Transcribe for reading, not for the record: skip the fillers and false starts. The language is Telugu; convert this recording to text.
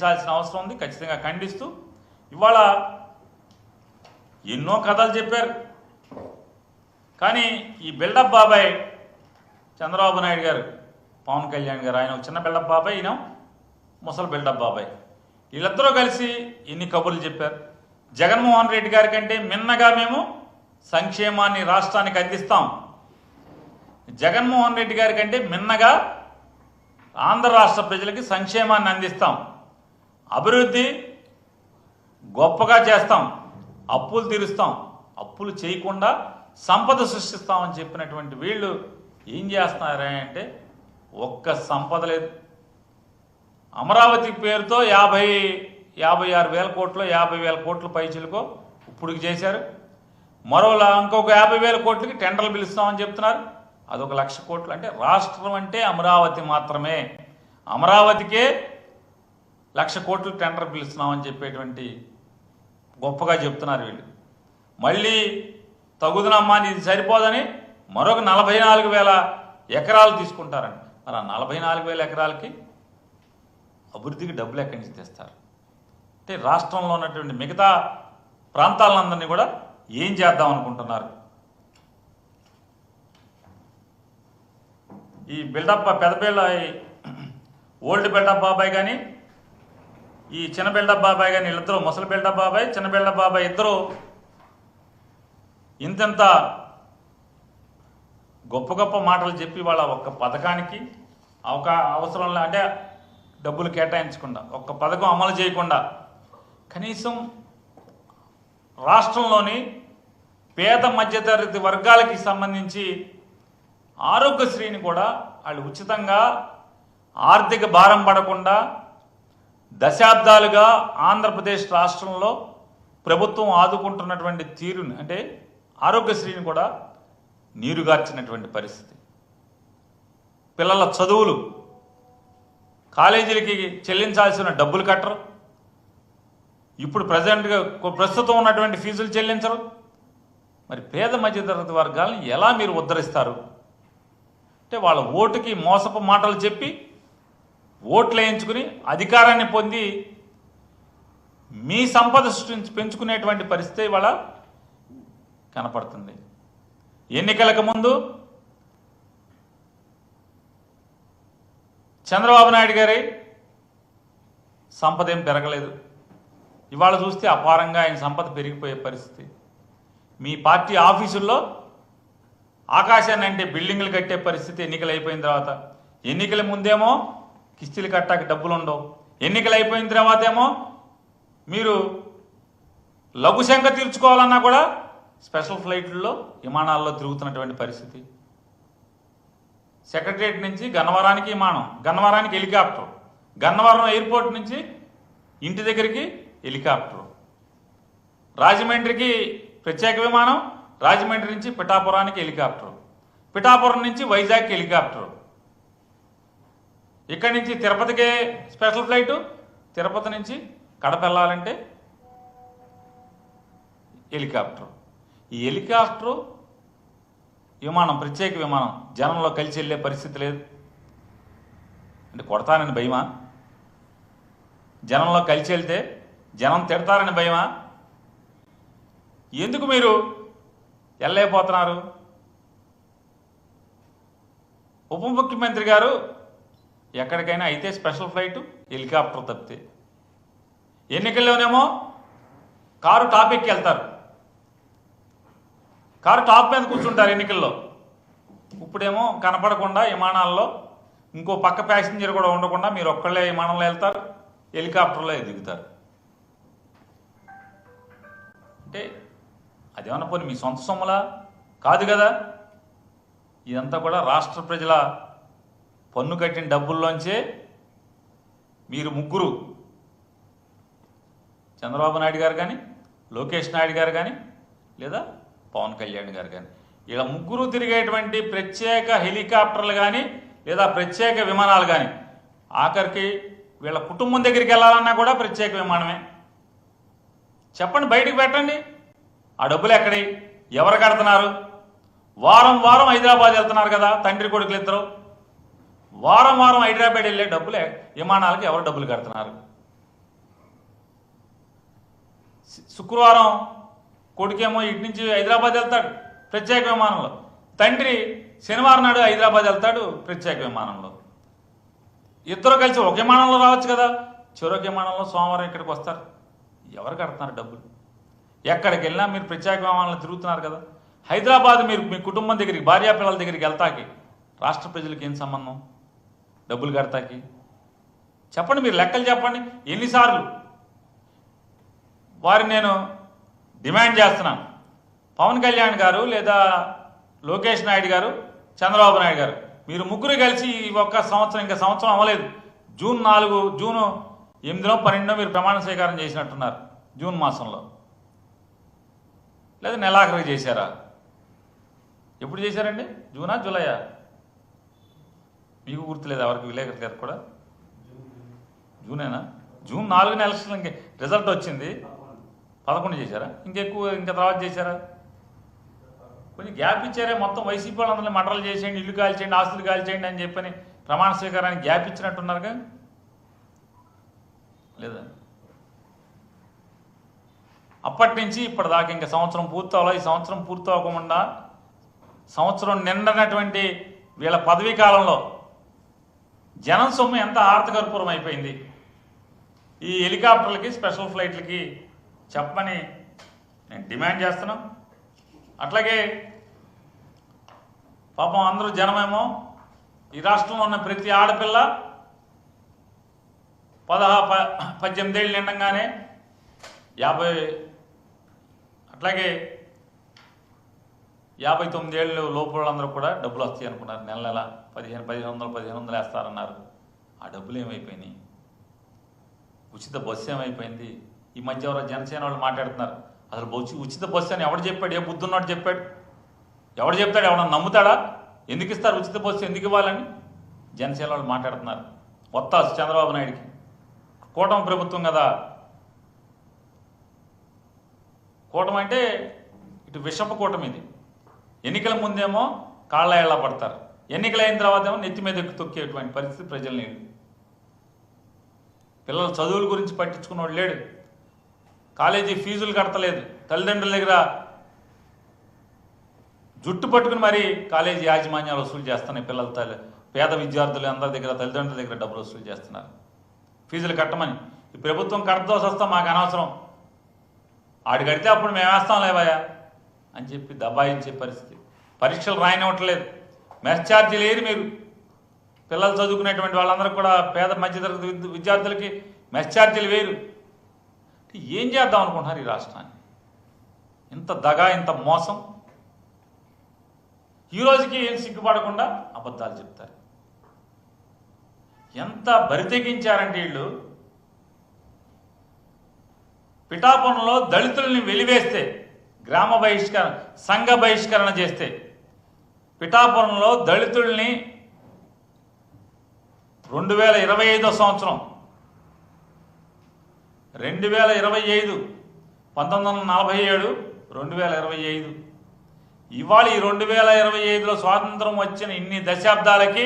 ఖండించాల్సిన అవసరం ఉంది. ఖచ్చితంగా ఖండిస్తూ ఇవాళ ఎన్నో కథలు చెప్పారు. కానీ ఈ బిల్డప్ బాబాయ్ చంద్రబాబు నాయుడు గారు, పవన్ కళ్యాణ్ గారు, ఆయన ఒక చిన్న బిల్డప్ బాబాయ్, ఈయన ముసలి బిల్డప్ బాబాయ్, వీళ్ళిద్దరూ కలిసి ఎన్ని కబుర్లు చెప్పారు. జగన్మోహన్ రెడ్డి గారి కంటే మిన్నగా మేము సంక్షేమాన్ని రాష్ట్రానికి అందిస్తాం, జగన్మోహన్ రెడ్డి గారి కంటే మిన్నగా ఆంధ్ర రాష్ట్ర ప్రజలకి సంక్షేమాన్ని అందిస్తాం, అభివృద్ధి గొప్పగా చేస్తాం, అప్పులు తీరుస్తాం, అప్పులు చేయకుండా సంపద సృష్టిస్తామని చెప్పినటువంటి వీళ్ళు ఏం చేస్తున్నారా అంటే ఒక్క సంపద లేదు. అమరావతి పేరుతో 56,000 కోట్లు 50,000 కోట్ల పైచిలకో ఇప్పుడుకి చేశారు. మరోలా ఇంకొక 50,000 కోట్లకి టెండర్లు పిలుస్తామని చెప్తున్నారు. అదొక 1,00,000 కోట్లు. అంటే రాష్ట్రం అంటే అమరావతి మాత్రమే, అమరావతికే 1,00,000 కోట్లు టెండర్ పిలుస్తున్నామని చెప్పేటువంటి గొప్పగా చెప్తున్నారు వీళ్ళు. మళ్ళీ తగుదనమ్మా ఇది సరిపోదని మరొక 44,000 ఎకరాలు తీసుకుంటారండి. మరి ఆ 44,000 ఎకరాలకి అభివృద్ధికి డబ్బులు ఎక్కడి నుంచి తెస్తారు? అంటే రాష్ట్రంలో ఉన్నటువంటి మిగతా ప్రాంతాలందరినీ కూడా ఏం చేద్దాం అనుకుంటున్నారు? ఈ బిల్డప్ పెద్ద ఓల్డ్ బిల్డప్ బాబాయ్ కానీ ఈ చిన్న బిల్డప్ బాబాయ్ కానీ వీళ్ళిద్దరూ, ముసలి బిల్డప్ బాబాయ్ చిన్న బిల్డప్ బాబాయ్ ఇద్దరు ఇంతంత గొప్ప గొప్ప మాటలు చెప్పి వాళ్ళ ఒక్క పథకానికి అవసరం అంటే డబ్బులు కేటాయించకుండా, ఒక్క పథకం అమలు చేయకుండా, కనీసం రాష్ట్రంలోని పేద మధ్యతరగతి వర్గాలకి సంబంధించి ఆరోగ్యశ్రీని కూడా వాళ్ళు ఉచితంగా ఆర్థిక భారం పడకుండా దశాబ్దాలుగా ఆంధ్రప్రదేశ్ రాష్ట్రంలో ప్రభుత్వం ఆదుకుంటున్నటువంటి తీరుని, అంటే ఆరోగ్యశ్రీని కూడా నీరుగార్చినటువంటి పరిస్థితి. పిల్లల చదువులు, కాలేజీలకి చెల్లించాల్సిన డబ్బులు కట్టరు, ఇప్పుడు ప్రస్తుతం ఉన్నటువంటి ఫీజులు చెల్లించరు. మరి పేద మధ్యతరగతి వర్గాలను ఎలా మీరు ఉద్ధరిస్తారు? అంటే వాళ్ళ ఓటుకి మోసపు మాటలు చెప్పి ఓట్లు వేయించుకుని అధికారాన్ని పొంది మీ సంపద పెంచుకునేటువంటి పరిస్థితి ఇవాళ కనపడుతుంది. ఎన్నికలకు ముందు చంద్రబాబు నాయుడు గారి సంపద ఏం పెరగలేదు. ఇవాళ చూస్తే అపారంగా ఆయన సంపద పెరిగిపోయే పరిస్థితి. మీ పార్టీ ఆఫీసుల్లో ఆకాశాన్ని అంటే బిల్డింగులు కట్టే పరిస్థితి ఎన్నికలు అయిపోయిన తర్వాత. ఎన్నికల ముందేమో కిస్తీలు కట్టాక డబ్బులు ఉండవు, ఎన్నికలు అయిపోయిన తర్వాత ఏమో మీరు లఘుశంక తీర్చుకోవాలన్నా కూడా స్పెషల్ ఫ్లైట్లలో విమానాల్లో తిరుగుతున్నటువంటి పరిస్థితి. సెక్రటరియట్ నుంచి గన్నవరానికి విమానం, గన్నవరానికి హెలికాప్టర్, గన్నవరం ఎయిర్పోర్ట్ నుంచి ఇంటి దగ్గరికి హెలికాప్టర్, రాజమండ్రికి ప్రత్యేక విమానం, రాజమండ్రి నుంచి పిఠాపురానికి హెలికాప్టర్, పిఠాపురం నుంచి వైజాగ్కి హెలికాప్టర్, ఇక్కడి నుంచి తిరుపతికే స్పెషల్ ఫ్లైటు, తిరుపతి నుంచి కడప వెళ్ళాలంటే హెలికాప్టర్. ఈ హెలికాప్టరు విమానం, ప్రత్యేక విమానం జనంలో కలిసి వెళ్ళే పరిస్థితి లేదు. అంటే కొడతానని భయమా? జనంలో కలిసి వెళ్తే జనం తిడతారని భయమా? ఎందుకు మీరు వెళ్ళలేకపోతున్నారు? ఉప ముఖ్యమంత్రి గారు ఎక్కడికైనా అయితే స్పెషల్ ఫ్లైటు, హెలికాప్టర్ తప్పితే. ఎన్నికల్లోనేమో కారు టాప్ ఎక్కి వెళ్తారు, కారు టాప్ మీద కూర్చుంటారు ఎన్నికల్లో. ఇప్పుడేమో కనపడకుండా విమానాల్లో ఇంకో పక్క ప్యాసింజర్ కూడా ఉండకుండా మీరు ఒక్కళ్ళే విమానంలో వెళ్తారు, హెలికాప్టర్లో దిగుతారు. అంటే అదేమన్నా పోనీ మీ సొంత సొమ్ములా? కాదు కదా. ఇదంతా కూడా రాష్ట్ర ప్రజల పన్ను కట్టిన డబ్బుల్లోంచే మీరు ముగ్గురు, చంద్రబాబు నాయుడు గారు కానీ, లోకేష్ నాయుడు గారు కానీ, లేదా పవన్ కళ్యాణ్ గారు కానీ, ఇలా ముగ్గురు తిరిగేటువంటి ప్రత్యేక హెలికాప్టర్లు కానీ లేదా ప్రత్యేక విమానాలు కానీ, ఆఖరికి వీళ్ళ కుటుంబం దగ్గరికి వెళ్ళాలన్నా కూడా ప్రత్యేక విమానమే. చెప్పండి, బయటికి పెట్టండి. ఆ డబ్బులు ఎక్కడి, ఎవరు కడుతున్నారు? వారం వారం హైదరాబాద్ వెళ్తున్నారు కదా తండ్రి కొడుకులు ఇద్దరు, వారం వారం హైదరాబాద్ వెళ్ళే డబ్బులే విమానాలకి ఎవరు డబ్బులు కడుతున్నారు? శుక్రవారం కొడుకేమో ఇటు నుంచి హైదరాబాద్ వెళ్తాడు ప్రత్యేక విమానంలో, తండ్రి శనివారం నాడు హైదరాబాద్ వెళ్తాడు ప్రత్యేక విమానంలో. ఇద్దరు కలిసి ఒక విమానంలో రావచ్చు కదా, చెరొక విమానంలో సోమవారం ఇక్కడికి వస్తారు. ఎవరు కడుతున్నారు డబ్బులు? ఎక్కడికి వెళ్ళినా మీరు ప్రత్యేక విమానంలో తిరుగుతున్నారు కదా. హైదరాబాద్ మీరు మీ కుటుంబం దగ్గరికి, భార్యా పిల్లల దగ్గరికి వెళ్తాకి రాష్ట్ర ప్రజలకు ఏం సంబంధం? డబ్బులు కడతాకి చెప్పండి, మీరు లెక్కలు చెప్పండి. ఎన్నిసార్లు వారిని నేను డిమాండ్ చేస్తున్నాను, పవన్ కళ్యాణ్ గారు లేదా లోకేష్ నాయుడు గారు, చంద్రబాబు నాయుడు గారు, మీరు ముగ్గురు కలిసి ఒక్క సంవత్సరం, ఇంకా సంవత్సరం అవ్వలేదు, జూన్ 8 12 మీరు ప్రమాణ స్వీకారం చేసినట్టున్నారు జూన్ మాసంలో, లేదా నెలాఖరికి చేశారా? ఎప్పుడు చేశారండి? జూనా జూలైయా? మీకు గుర్తులేదు, ఎవరికి విలేకరు గారు కూడా? జూనేనా? జూన్ 4 ఎలక్షన్ ఇంకే రిజల్ట్ వచ్చింది, 11 చేశారా? ఇంకా తర్వాత చేశారా? కొంచెం గ్యాప్ ఇచ్చారే. మొత్తం వైసీపీ వాళ్ళందరినీ మటర్లు చేసేయండి, ఇల్లు కాల్చేయండి, ఆస్తులు కాల్చేయండి అని చెప్పని ప్రమాణ స్వీకారానికి గ్యాప్ ఇచ్చినట్టున్నారుగా, లేదా? అప్పటి నుంచి ఇప్పటిదాకా ఇంకా సంవత్సరం పూర్తవలా. ఈ సంవత్సరం పూర్తవకుండా సంవత్సరం నిండనటువంటి వీళ్ళ పదవీ కాలంలో జనం సొమ్ము ఎంత ఆర్థకర్పూరం అయిపోయింది. ఈ హెలికాప్టర్లకి, స్పెషల్ ఫ్లైట్లకి చెప్పమని నేను డిమాండ్ చేస్తున్నాం. అట్లాగే పాపం అందరూ జనమేమో ఈ రాష్ట్రంలో ఉన్న ప్రతి ఆడపిల్ల 18 ఏళ్ళు నిండంగానే 50, అట్లాగే 59 ఏళ్ళు లోపు వాళ్ళందరూ కూడా డబ్బులు వస్తాయి అనుకున్నారు. నెల 1500 వేస్తారన్నారు. ఆ డబ్బులు ఏమైపోయినాయి? ఉచిత బస్సు ఏమైపోయింది? ఈ మధ్య ఎవరో జనసేన వాళ్ళు మాట్లాడుతున్నారు, అసలు ఉచిత బస్సు అని ఎవడు చెప్పాడు? ఏ బుద్ధున్నాడు చెప్పాడు? ఎవడు చెప్తాడు? ఎవడన్నా నమ్ముతాడా? ఎందుకు ఇస్తారు ఉచిత బస్సు? ఎందుకు ఇవ్వాలని జనసేన వాళ్ళు మాట్లాడుతున్నారు. వత్తాసు చంద్రబాబు నాయుడికి. కూటమి ప్రభుత్వం కదా. కూటమి అంటే ఇటు విషపు కూటమి ఇది. ఎన్నికల ముందేమో కాళ్ళ ఏళ్ళ పడతారు, ఎన్నికలు అయిన తర్వాత ఏమో నెత్తి మీద ఎక్కి తొక్కేటువంటి పరిస్థితి ప్రజల్ని. పిల్లల చదువుల గురించి పట్టించుకున్నవాడు లేడు, కాలేజీ ఫీజులు కడతలేదు, తల్లిదండ్రుల దగ్గర జుట్టు పట్టుకుని మరీ కాలేజీ యాజమాన్యాలు వసూలు చేస్తున్నాయి. పేద విద్యార్థులు అందరి దగ్గర, తల్లిదండ్రుల దగ్గర డబ్బులు వసూలు చేస్తున్నారు ఫీజులు కట్టమని. ఈ ప్రభుత్వం కడతోసి వస్తాం, మాకు అనవసరం, ఆడు కడితే అప్పుడు మేము వేస్తాం లేవయా అని చెప్పి దబాయించే పరిస్థితి. పరీక్షలు రాయనివ్వట్లేదు, మెస్ ఛార్జీలు ఏది మీరు పిల్లలు చదువుకునేటువంటి వాళ్ళందరూ కూడా, పేద మధ్యతరగతి విద్యార్థులకి మెస్ ఛార్జీలు వేరు. ఏం చేద్దాం అనుకుంటున్నారు ఈ రాష్ట్రాన్ని? ఇంత దగా, ఇంత మోసం. ఈ రోజుకి ఏం సిగ్గుపడకుండా అబద్ధాలు చెప్తారు. ఎంత బరితెగించారంటే వీళ్ళు. పిఠాపురంలో దళితుల్ని వెలివేస్తే, గ్రామ బహిష్కరణ, సంఘ బహిష్కరణ చేస్తే, పిఠాపురంలో దళితుల్ని 2025 సంవత్సరం 2025 1947 2025 ఇవాళ ఈ 2025లో స్వాతంత్రం వచ్చిన ఇన్ని దశాబ్దాలకి